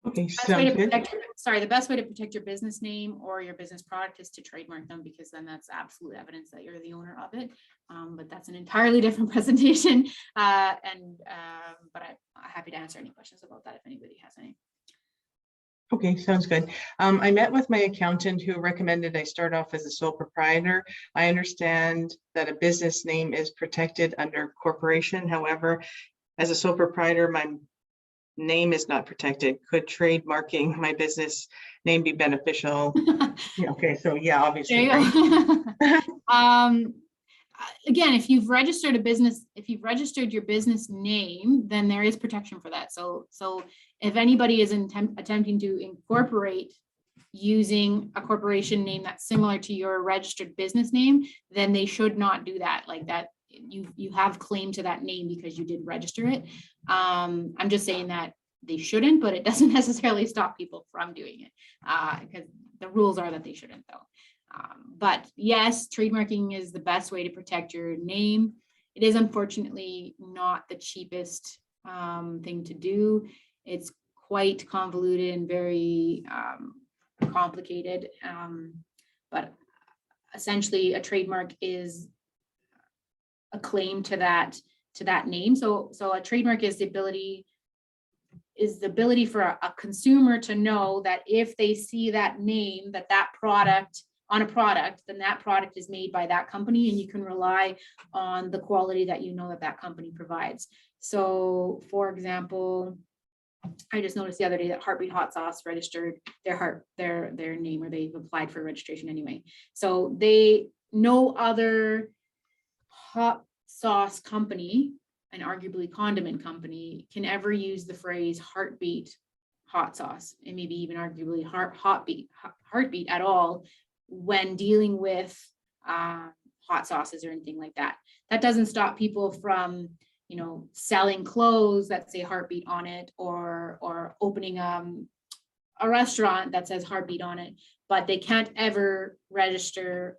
Okay, the best way to protect your business name or your business product is to trademark them, because then that's absolute evidence that you're the owner of it. But that's an entirely different presentation. But I'm happy to answer any questions about that if anybody has any. Okay, sounds good. I met with my accountant who recommended I start off as a sole proprietor. I understand that a business name is protected under corporation. However, as a sole proprietor, my name is not protected. Could trademarking my business name be beneficial? Okay, so yeah, obviously. There you go. Again, if you've registered your business name, then there is protection for that. So if anybody is attempting to incorporate using a corporation name that's similar to your registered business name, then they should not do that. Like that, you have claim to that name because you did register it. I'm just saying that they shouldn't, but it doesn't necessarily stop people from doing it, because the rules are that they shouldn't, though. But yes, trademarking is the best way to protect your name. It is unfortunately not the cheapest thing to do. It's quite convoluted and very complicated. But essentially, a trademark is a claim to that name. So a trademark is the ability for a consumer to know that if they see that name, that product on a product, then that product is made by that company, and you can rely on the quality that you know that that company provides. So for example, I just noticed the other day that Heartbeat Hot Sauce registered their name, or they've applied for registration anyway. So no other hot sauce company, and arguably condiment company, can ever use the phrase Heartbeat Hot Sauce, and maybe even arguably Heartbeat at all when dealing with hot sauces or anything like that. That doesn't stop people from, you know, selling clothes that say Heartbeat on it, or opening a restaurant that says Heartbeat on it, but they can't ever register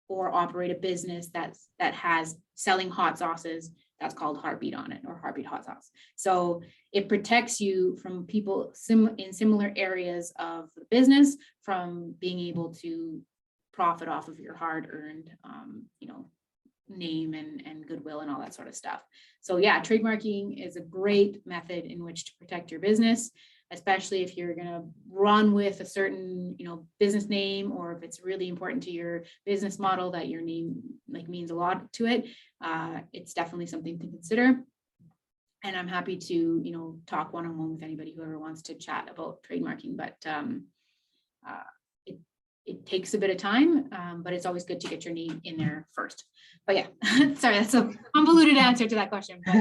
or operate a business that has selling hot sauces that's called Heartbeat on it, or Heartbeat Hot Sauce. So it protects you from people in similar areas of the business from being able to profit off of your hard-earned, you know, name and goodwill and all that sort of stuff. So yeah, trademarking is a great method in which to protect your business, especially if you're going to run with a certain, you know, business name, or if it's really important to your business model that your name like means a lot to it. It's definitely something to consider. And I'm happy to, you know, talk one-on-one with anybody who ever wants to chat about trademarking, but it takes a bit of time, but it's always good to get your name in there first. But yeah, sorry, that's a convoluted answer to that question. But.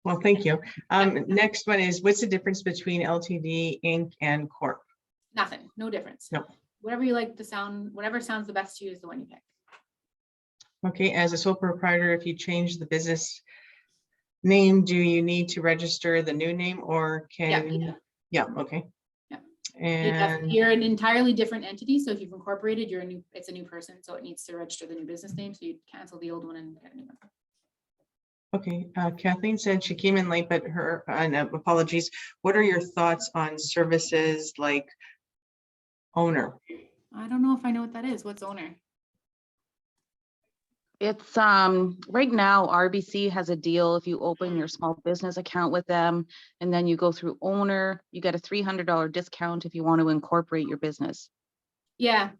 Well, thank you. Next one is, what's the difference between LTD, Inc., and Corp? Nothing, no difference. No. Whatever you like the sound, whatever sounds the best to you is the one you pick. Okay, as a sole proprietor, if you change the business name, do you need to register the new name, or can? Yeah, okay. Yeah. And You're an entirely different entity. So if you've incorporated, it's a new person. So it needs to register the new business name. So you cancel the old one and get a new one. okay, Kathleen said she came in late, but her, apologies. What are your thoughts on services like owner? I don't know if I know what that is. What's owner? It's right now RBC has a deal. If you open your small business account with them and then you go through owner, you get a $300 discount if you want to incorporate your business. Yeah.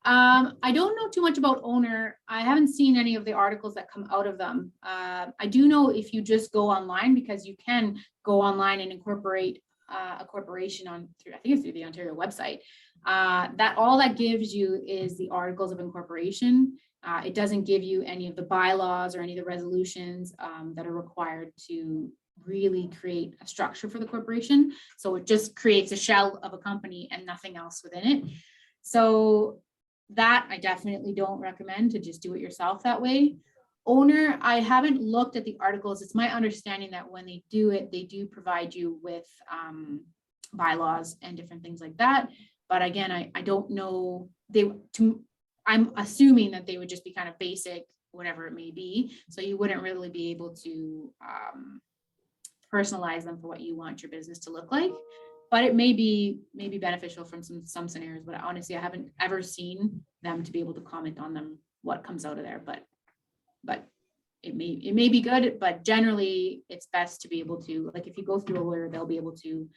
I don't know too much about owner. I haven't seen any of the articles that come out of them. I do know if you just go online, because you can go online and incorporate a corporation I think it's through the Ontario website. That all that gives you is the articles of incorporation. It doesn't give you any of the bylaws or any of the resolutions that are required to really create a structure for the corporation. So it just creates a shell of a company and nothing else within it. So that I definitely don't recommend, to just do it yourself that way. Owner, I haven't looked at the articles. It's my understanding that when they do it, they do provide you with bylaws and different things like that. But again, I don't know. I'm assuming that they would just be kind of basic, whatever it may be. So you wouldn't really be able to personalize them for what you want your business to look like. But it may be beneficial from some scenarios, but honestly, I haven't ever seen them to be able to comment on them, what comes out of there. But it may be good, but generally it's best to be able to, like, if you go through a lawyer, they'll be able to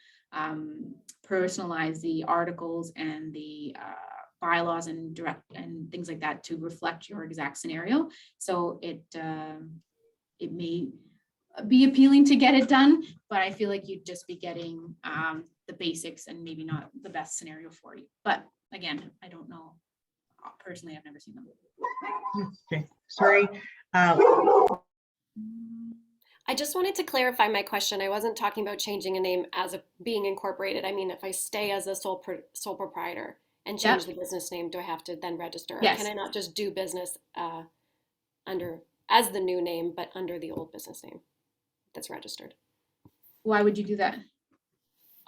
personalize the articles and the bylaws and direct and things like that to reflect your exact scenario. So it may be appealing to get it done, but I feel like you'd just be getting the basics and maybe not the best scenario for you. But again, I don't know. Personally, I've never seen them. Okay, sorry. I just wanted to clarify my question. I wasn't talking about changing a name as being incorporated. I mean, if I stay as a sole proprietor and change the business name, do I have to then register? Yes. Or can I not just do business as the new name, but under the old business name that's registered? Why would you do that?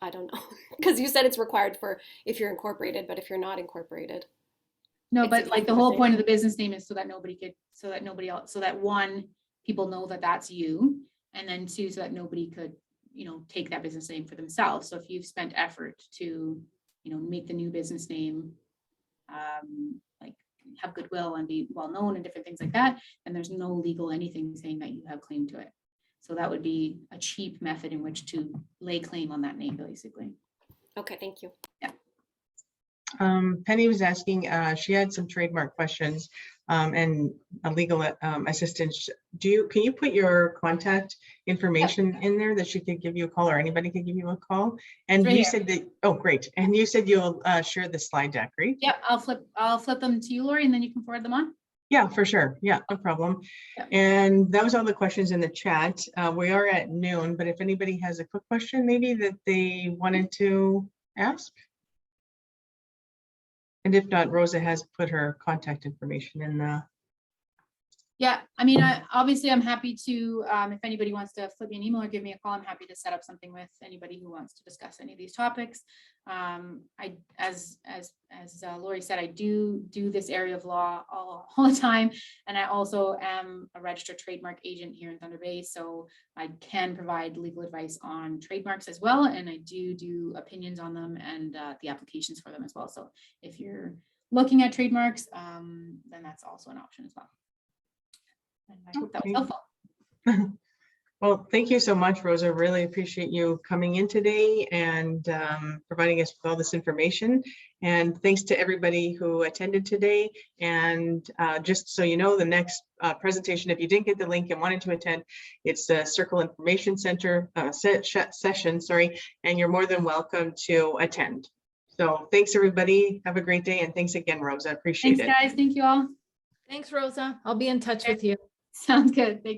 I don't know, because you said it's required for if you're incorporated, but if you're not incorporated. No, but like the whole point of the business name is so that nobody else, so that one, people know that that's you, and then two, so that nobody could, take that business name for themselves. So if you've spent effort to, make the new business name, like have goodwill and be well known and different things like that, and there's no legal anything saying that you have claim to it. So that would be a cheap method in which to lay claim on that name, basically. Okay, thank you. Yeah. Penny was asking, she had some trademark questions and a legal assistant. Can you put your contact information in there that she could give you a call, or anybody could give you a call? And Right you here. said that, oh, great. And you said you'll share the slide deck, right? Yep, I'll flip them to you, Lori, and then you can forward them on. Yeah, for sure. Yeah, no problem. Yep. And that was all the questions in the chat. We are at noon, but if anybody has a quick question maybe that they wanted to ask. And if not, Rosa has put her contact information in the. Yeah, I mean, obviously I'm happy to, if anybody wants to flip me an email or give me a call, I'm happy to set up something with anybody who wants to discuss any of these topics. As Lori said, I do this area of law all the time. And I also am a registered trademark agent here in Thunder Bay. So I can provide legal advice on trademarks as well. And I do opinions on them and the applications for them as well. So if you're looking at trademarks, then that's also an option as well. And I hope that was helpful. Well, thank you so much, Rosa. Really appreciate you coming in today and providing us with all this information. And thanks to everybody who attended today. And just so you know, the next presentation, if you didn't get the link and wanted to attend, it's the Circle Information Center session, sorry, and you're more than welcome to attend. So thanks, everybody. Have a great day. And thanks again, Rosa. Appreciate it. Thanks, guys. Thank you all. Thanks, Rosa. I'll be in touch with you. Sounds good. Thank